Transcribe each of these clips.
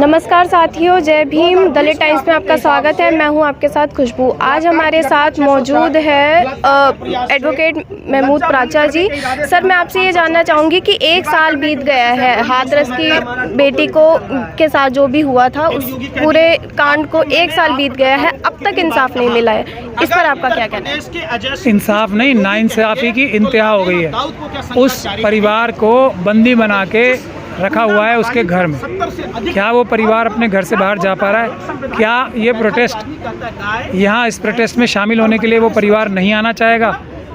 नमस्कार साथियों, जय भीम। दलित टाइम्स में आपका स्वागत है। मैं हूं आपके साथ खुशबू। आज हमारे साथ मौजूद है एडवोकेट महमूद प्राचा जी। सर, मैं आपसे ये जानना चाहूँगी कि 1 साल बीत गया है हाथरस की बेटी को के साथ जो भी हुआ था, उस पूरे कांड को 1 साल बीत गया है, अब तक इंसाफ नहीं मिला है। इस पर आपका क्या कहना है? इंसाफ नहीं, नाइंसाफ़ी की इंतहा हो गई है। उस परिवार को बंदी बना के रखा हुआ है उसके घर में। क्या वो परिवार अपने घर से बाहर जा पा रहा है? क्या ये प्रोटेस्ट, यहाँ इस प्रोटेस्ट में शामिल होने के लिए वो परिवार नहीं आना चाहेगा?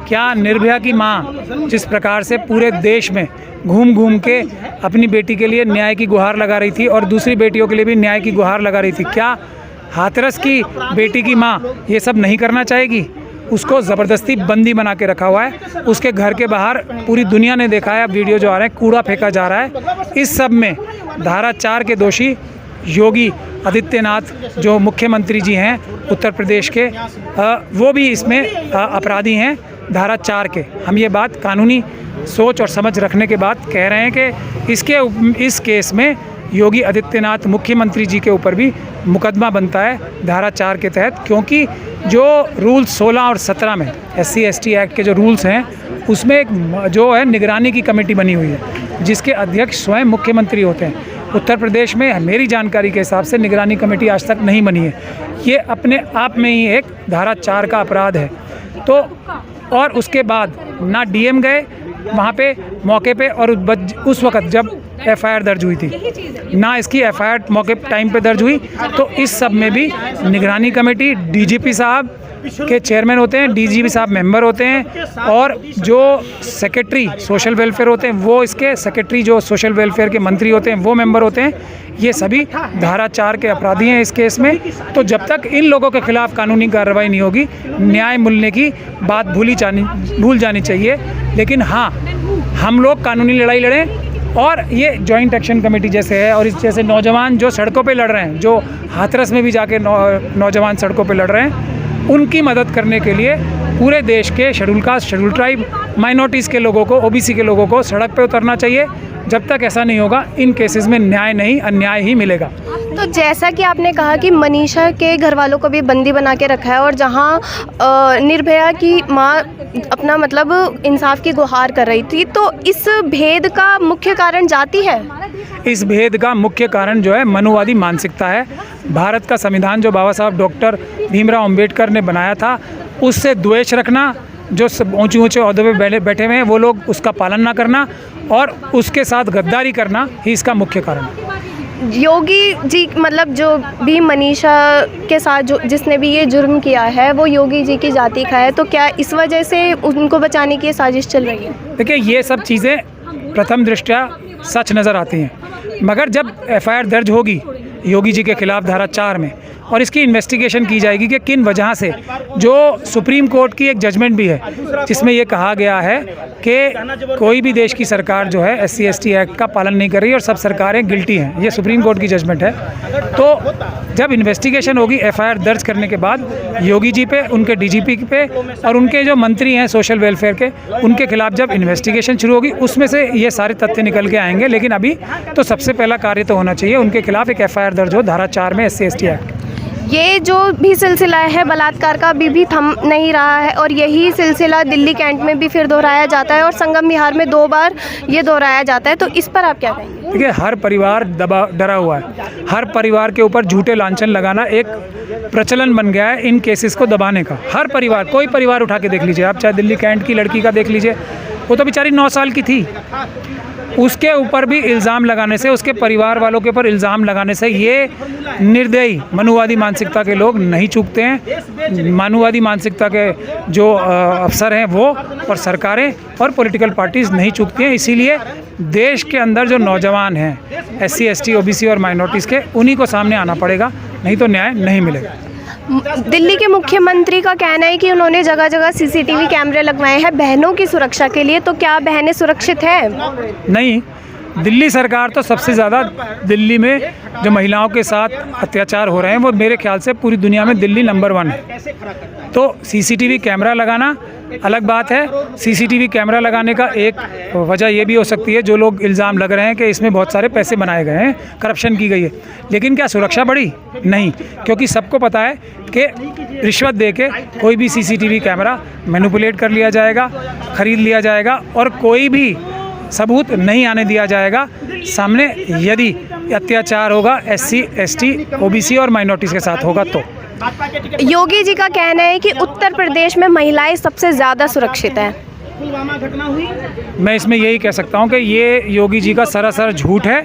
क्या निर्भया की माँ जिस प्रकार से पूरे देश में घूम घूम के अपनी बेटी के लिए न्याय की गुहार लगा रही थी और दूसरी बेटियों के लिए भी न्याय की गुहार लगा रही थी, क्या हाथरस की बेटी की माँ ये सब नहीं करना चाहेगी? उसको ज़बरदस्ती बंदी बना के रखा हुआ है। उसके घर के बाहर पूरी दुनिया ने देखा है, अब वीडियो जो आ रहे हैं, कूड़ा फेंका जा रहा है। इस सब में धारा 4 के दोषी योगी आदित्यनाथ जो मुख्यमंत्री जी हैं उत्तर प्रदेश के, वो भी इसमें अपराधी हैं धारा 4 के। हम ये बात कानूनी सोच और समझ रखने के बाद कह रहे हैं कि इस केस में योगी आदित्यनाथ मुख्यमंत्री जी के ऊपर भी मुकदमा बनता है धारा 4 के तहत, क्योंकि जो रूल्स 16 और 17 में SC/ST एक्ट के जो रूल्स हैं, उसमें एक जो है निगरानी की कमेटी बनी हुई है जिसके अध्यक्ष स्वयं मुख्यमंत्री होते हैं। उत्तर प्रदेश में मेरी जानकारी के हिसाब से निगरानी कमेटी आज तक नहीं बनी है। ये अपने आप में ही एक धारा 4 का अपराध है। तो और उसके बाद ना DM गए वहाँ पे मौके पे, और उस वक़्त जब FIR दर्ज हुई थी ना इसकी FIR मौके टाइम पे दर्ज हुई। तो इस सब में भी निगरानी कमेटी DGP साहब के चेयरमैन होते हैं, DGP साहब मेंबर होते हैं, और जो सेक्रेटरी सोशल वेलफेयर होते हैं वो इसके सेक्रेटरी, जो सोशल वेलफेयर के मंत्री होते हैं वो मेंबर होते हैं। ये सभी धारा 4 के अपराधी हैं इस केस में। तो जब तक इन लोगों के खिलाफ कानूनी कार्रवाई नहीं होगी, न्याय मिलने की बात भूल जानी चाहिए। लेकिन हाँ, हम लोग कानूनी लड़ाई लड़ें, और ये जॉइंट एक्शन कमेटी जैसे है और इस जैसे नौजवान जो सड़कों पे लड़ रहे हैं, जो हाथरस में भी जाके नौजवान सड़कों पे लड़ रहे हैं, उनकी मदद करने के लिए पूरे देश के schedule caste, schedule tribe, minorities के लोगों को, OBC के लोगों को सड़क पे उतरना चाहिए। जब तक ऐसा नहीं होगा, इन केसेस में न्याय नहीं, अन्याय ही मिलेगा। तो जैसा कि आपने कहा कि मनीषा के घर वालों को भी बंदी बना के रखा है, और जहां निर्भया की मां अपना मतलब इंसाफ की गुहार कर रही थी, तो इस भेद का मुख्य कारण जाति है? इस भेद का मुख्य कारण जो है मनुवादी मानसिकता है। भारत का संविधान जो बाबा साहब डॉक्टर भीमराव अंबेडकर ने बनाया था, उससे द्वेष रखना, जो ऊंचे ऊंचे ओहदों पे बैठे हुए हैं वो लोग उसका पालन ना करना, और उसके साथ गद्दारी करना ही इसका मुख्य कारण है। योगी जी मतलब जो भी मनीषा के साथ जिसने भी ये जुर्म किया है, वो योगी जी की जाति का है, तो क्या इस वजह से उनको बचाने की साजिश चल रही है? देखिए, ये सब चीज़ें प्रथम दृष्टया सच नज़र आती हैं, मगर जब FIR दर्ज होगी योगी जी के खिलाफ धारा 4 में, और इसकी इन्वेस्टिगेशन की जाएगी कि किन वजह से, जो सुप्रीम कोर्ट की एक जजमेंट भी है जिसमें ये कहा गया है कि कोई भी देश की सरकार जो है SC/ST एक्ट का पालन नहीं कर रही और सब सरकारें गिल्टी हैं, ये सुप्रीम कोर्ट की जजमेंट है। तो जब इन्वेस्टिगेशन होगी FIR दर्ज करने के बाद योगी जी पे, उनके DGP पे और उनके जो मंत्री हैं सोशल वेलफेयर के, उनके खिलाफ जब इन्वेस्टिगेशन शुरू होगी, उसमें से ये सारे तथ्य निकल के आएंगे। लेकिन अभी तो सबसे पहला कार्य तो होना चाहिए उनके खिलाफ एक FIR दर्ज हो धारा 4 में SC/ST एक्ट। ये जो भी सिलसिला है बलात्कार का अभी भी थम नहीं रहा है, और यही सिलसिला दिल्ली कैंट में भी फिर दोहराया जाता है, और संगम विहार में 2 बार ये दोहराया जाता है। तो इस पर आप क्या कहेंगे? देखिए, हर परिवार डरा हुआ है। हर परिवार के ऊपर झूठे लांछन लगाना एक प्रचलन बन गया है इन केसेस को दबाने का। हर परिवार, कोई परिवार उठा के देख लीजिए आप, चाहे दिल्ली कैंट की लड़की का देख लीजिए, वो तो बेचारी 9 साल की थी, उसके ऊपर भी इल्ज़ाम लगाने से, उसके परिवार वालों के ऊपर इल्ज़ाम लगाने से ये निर्दयी मनुवादी मानसिकता के लोग नहीं चूकते हैं। मनुवादी मानसिकता के जो अफसर हैं वो, और सरकारें और पॉलिटिकल पार्टीज़ नहीं चूकती हैं। इसीलिए देश के अंदर जो नौजवान हैं SC/ST, OBC और माइनॉरिटीज़ के, उन्हीं को सामने आना पड़ेगा, नहीं तो न्याय नहीं मिलेगा। दिल्ली के मुख्यमंत्री का कहना है कि उन्होंने जगह जगह CCTV कैमरे लगवाए हैं बहनों की सुरक्षा के लिए, तो क्या बहनें सुरक्षित हैं? नहीं, दिल्ली सरकार तो सबसे ज़्यादा, दिल्ली में जो महिलाओं के साथ अत्याचार हो रहे हैं वो मेरे ख्याल से पूरी दुनिया में दिल्ली नंबर 1 है। तो CCTV कैमरा लगाना अलग बात है सीसीटीवी कैमरा लगाने का एक वजह ये भी हो सकती है, जो लोग इल्ज़ाम लग रहे हैं कि इसमें बहुत सारे पैसे बनाए गए हैं, करप्शन की गई है, लेकिन क्या सुरक्षा बढ़ी? नहीं, क्योंकि सबको पता है कि रिश्वत दे के कोई भी सीसीटीवी कैमरा मैनिपुलेट कर लिया जाएगा, ख़रीद लिया जाएगा और कोई भी सबूत नहीं आने दिया जाएगा सामने यदि अत्याचार होगा SC, ST, OBC और माइनॉरिटीज़ के साथ होगा तो। योगी जी का कहना है कि उत्तर प्रदेश में महिलाएं सबसे ज़्यादा सुरक्षित हैं। मैं इसमें यही कह सकता हूँ कि ये योगी जी का सरासर झूठ है,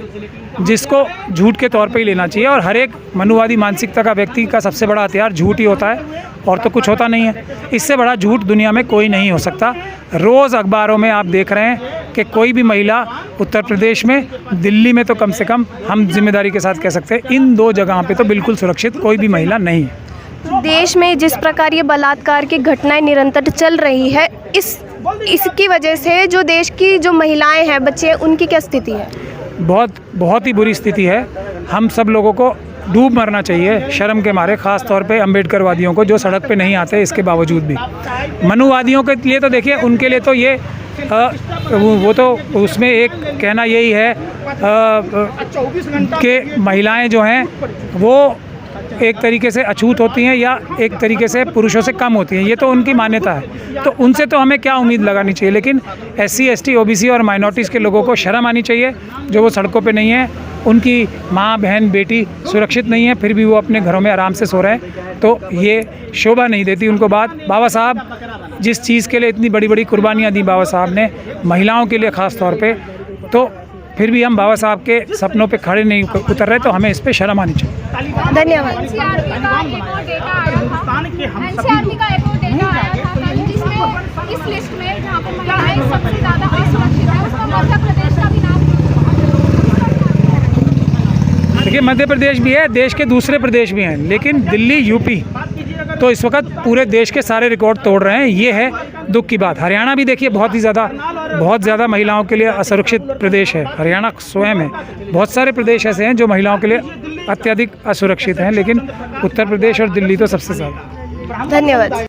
जिसको झूठ के तौर पे ही लेना चाहिए। और हर एक मनुवादी मानसिकता का व्यक्ति का सबसे बड़ा हथियार झूठ ही होता है और तो कुछ होता नहीं है। इससे बड़ा झूठ दुनिया में कोई नहीं हो सकता। रोज़ अखबारों में आप देख रहे हैं कि कोई भी महिला उत्तर प्रदेश में, दिल्ली में तो कम से कम हम जिम्मेदारी के साथ कह सकते हैं इन 2 जगहों पे तो बिल्कुल सुरक्षित कोई भी महिला नहीं है। देश में जिस प्रकार ये बलात्कार की घटनाएं निरंतर चल रही है, इसकी वजह से जो देश की जो महिलाएं हैं, बच्चे हैं, उनकी क्या स्थिति है? बहुत ही बुरी स्थिति है। हम सब लोगों को डूब मरना चाहिए शर्म के मारे, ख़ास तौर पे अम्बेडकरवादियों को जो सड़क पे नहीं आते इसके बावजूद भी। मनुवादियों के लिए तो देखिए, उनके लिए तो ये वो तो उसमें एक कहना यही है कि महिलाएं जो हैं वो एक तरीके से अछूत होती हैं या एक तरीके से पुरुषों से कम होती हैं, ये तो उनकी मान्यता है। तो उनसे तो हमें क्या उम्मीद लगानी चाहिए, लेकिन SC, ST, OBC और माइनॉरिटीज़ के लोगों को शर्म आनी चाहिए जो वो सड़कों पे नहीं है, उनकी माँ, बहन, बेटी सुरक्षित नहीं है, फिर भी वो अपने घरों में आराम से सो रहे हैं। तो ये शोभा नहीं देती उनको बात। बाबा साहब जिस चीज़ के लिए इतनी बड़ी बड़ी कुर्बानियाँ दी बाबा साहब ने महिलाओं के लिए ख़ास तौर पे, तो फिर भी हम बाबा साहब के सपनों पे खड़े नहीं उतर रहे, तो हमें इस पे शर्म आनी चाहिए। धन्यवाद। एनसीआरबी का एक और डेटा आया था जिसमें इस लिस्ट में जहाँ पर महिलाएं सबसे ज़्यादा असुरक्षित है, उसमें मध्य प्रदेश का भी नाम। देखिए, मध्य प्रदेश भी है, देश के दूसरे प्रदेश भी हैं, लेकिन दिल्ली, UP तो इस वक्त पूरे देश के सारे रिकॉर्ड तोड़ रहे हैं। ये है दुख की बात। हरियाणा भी देखिए बहुत ज़्यादा महिलाओं के लिए असुरक्षित प्रदेश है। हरियाणा स्वयं है। बहुत सारे प्रदेश ऐसे हैं जो महिलाओं के लिए अत्यधिक असुरक्षित हैं, लेकिन उत्तर प्रदेश और दिल्ली तो सबसे ज़्यादा। धन्यवाद।